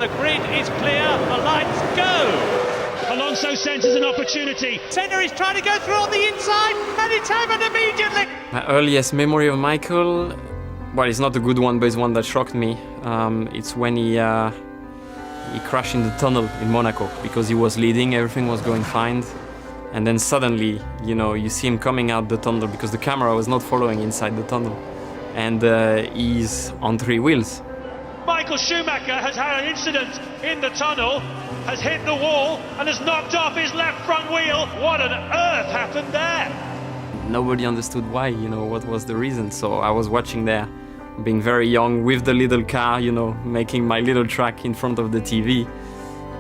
The grid is clear, the lights go! Alonso senses an opportunity. Senna is trying to go through on the inside, and it's happened immediately! My earliest memory of Michael, well, it's not a good one, but it's one that shocked me. It's when he crashed in the tunnel in Monaco because he was leading, everything was going fine. And then suddenly, you see him coming out the tunnel because the camera was not following inside the tunnel. And he's on 3 wheels. Michael Schumacher has had an incident in the tunnel, has hit the wall and has knocked off his left front wheel. What on earth happened there? Nobody understood why, what was the reason. So I was watching there, being very young with the little car, making my little track in front of the TV.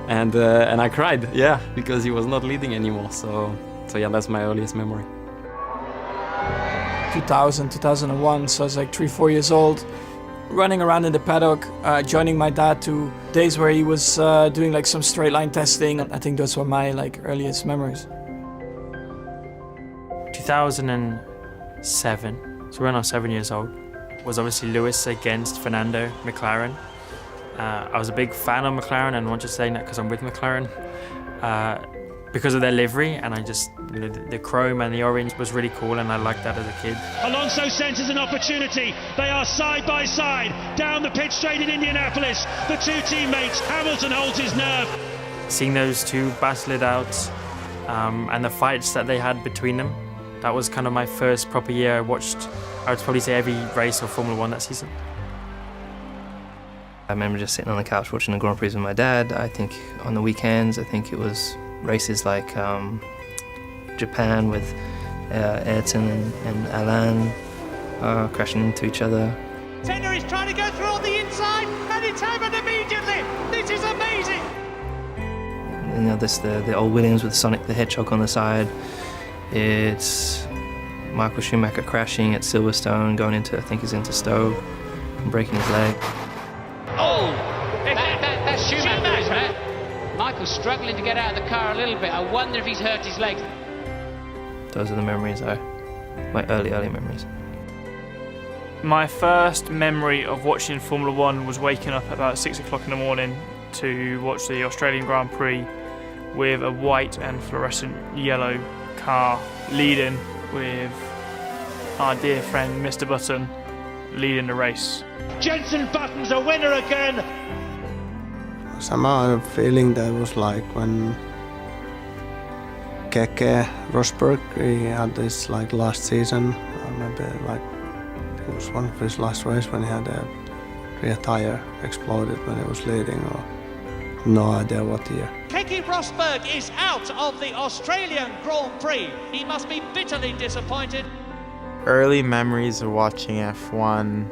And I cried, because he was not leading anymore. So yeah, that's my earliest memory. 2000, 2001, so I was like 3-4 years old, running around in the paddock, joining my dad to days where he was doing like some straight line testing. I think those were my earliest memories. 2007, so when I was 7 years old, was obviously Lewis against Fernando McLaren. I was a big fan of McLaren, and I'm not just saying that because I'm with McLaren. Because of their livery, and I just, the chrome and the orange was really cool, and I liked that as a kid. Alonso senses an opportunity. They are side by side down the pit straight in Indianapolis. The 2 teammates, Hamilton holds his nerve. Seeing those two battle it out, and the fights that they had between them, that was kind of my first proper year. I watched, I would probably say, every race of Formula 1 that season. I remember just sitting on the couch watching the Grand Prix with my dad. I think on the weekends, I think it was races like Japan with Ayrton and Alain crashing into each other. Senna is trying to go through on the inside, and it's happened immediately! This is amazing! This the old Williams with Sonic the Hedgehog on the side. It's Michael Schumacher crashing at Silverstone, going into, I think he's into Stowe, and breaking his leg. Oh! That's Schumacher, isn't it? Michael's struggling to get out of the car a little bit. I wonder if he's hurt his leg. Those are the memories, my early memories. My first memory of watching Formula 1 was waking up at about 6 o'clock in the morning to watch the Australian Grand Prix with a white and fluorescent yellow car leading, with our dear friend Mr. Button leading the race. Jenson Button's a winner again. Somehow a feeling that was like when Keke Rosberg, he had this last season, maybe it was one of his last race when he had a rear tire exploded when he was leading, or no idea what year. Keke Rosberg is out of the Australian Grand Prix. He must be bitterly disappointed. Early memories of watching F1.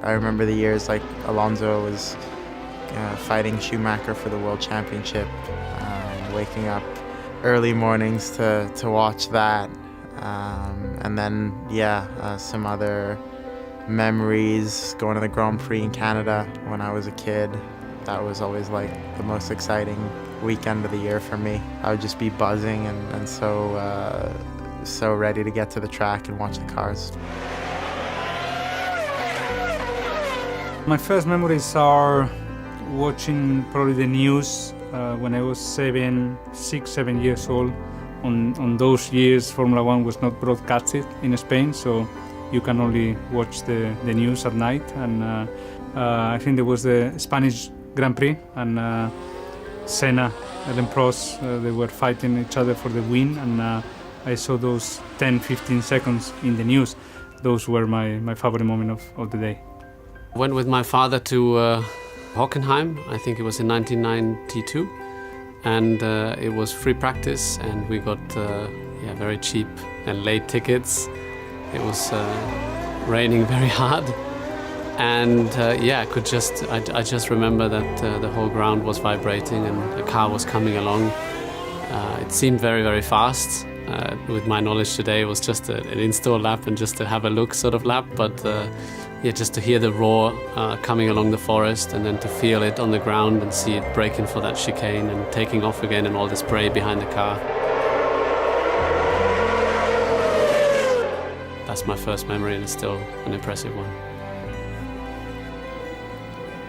I remember the years like Alonso was fighting Schumacher for the World Championship, waking up early mornings to watch that. And then, some other memories going to the Grand Prix in Canada when I was a kid. That was always like the most exciting weekend of the year for me. I would just be buzzing and so ready to get to the track and watch the cars. My first memories are watching probably the news when I was 6, 7 years old. On those years, Formula 1 was not broadcasted in Spain, so you can only watch the news at night. And I think there was the Spanish Grand Prix, and Senna, Alain Prost, they were fighting each other for the win, and I saw those 10-15 seconds in the news. Those were my favorite moment of the day. I went with my father to Hockenheim, I think it was in 1992, and it was free practice, and we got very cheap and late tickets. It was raining very hard, and I just remember that the whole ground was vibrating and the car was coming along. It seemed very, very fast. With my knowledge today, it was just an in-store lap and just to have a look sort of lap, but just to hear the roar coming along the forest, and then to feel it on the ground and see it braking for that chicane and taking off again, and all the spray behind the car. That's my first memory, and it's still an impressive one.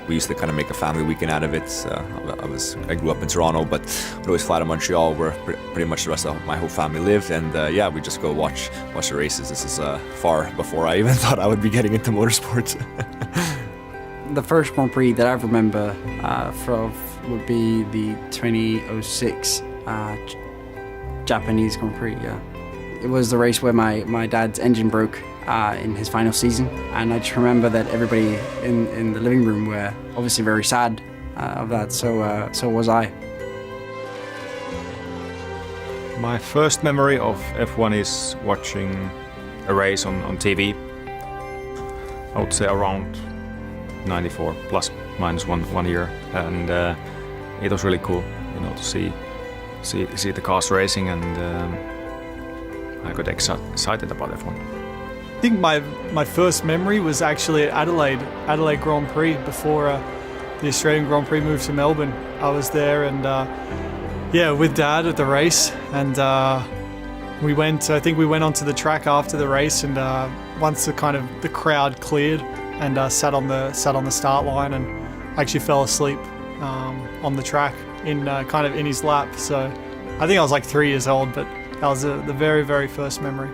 We used to kind of make a family weekend out of it. I grew up in Toronto, but we'd always fly to Montreal, where pretty much the rest of my whole family lived. And yeah, we just go watch the races. This is far before I even thought I would be getting into motorsports. The first Grand Prix that I remember would be the 2006 Japanese Grand Prix. Yeah, it was the race where my dad's engine broke in his final season, and I just remember that everybody in the living room were obviously very sad of that. So was I. My first memory of F1 is watching a race on TV. I would say around 94 plus minus one year, and it was really cool, you know, to see the cars racing, and I got excited about F1. I think my first memory was actually at Adelaide Grand Prix before the Australian Grand Prix moved to Melbourne. I was there and yeah, with Dad at the race, and I think we went onto the track after the race, and once the crowd cleared, and sat on the start line, and actually fell asleep on the track in his lap. So I think I was like 3 years old, but that was the very, very first memory.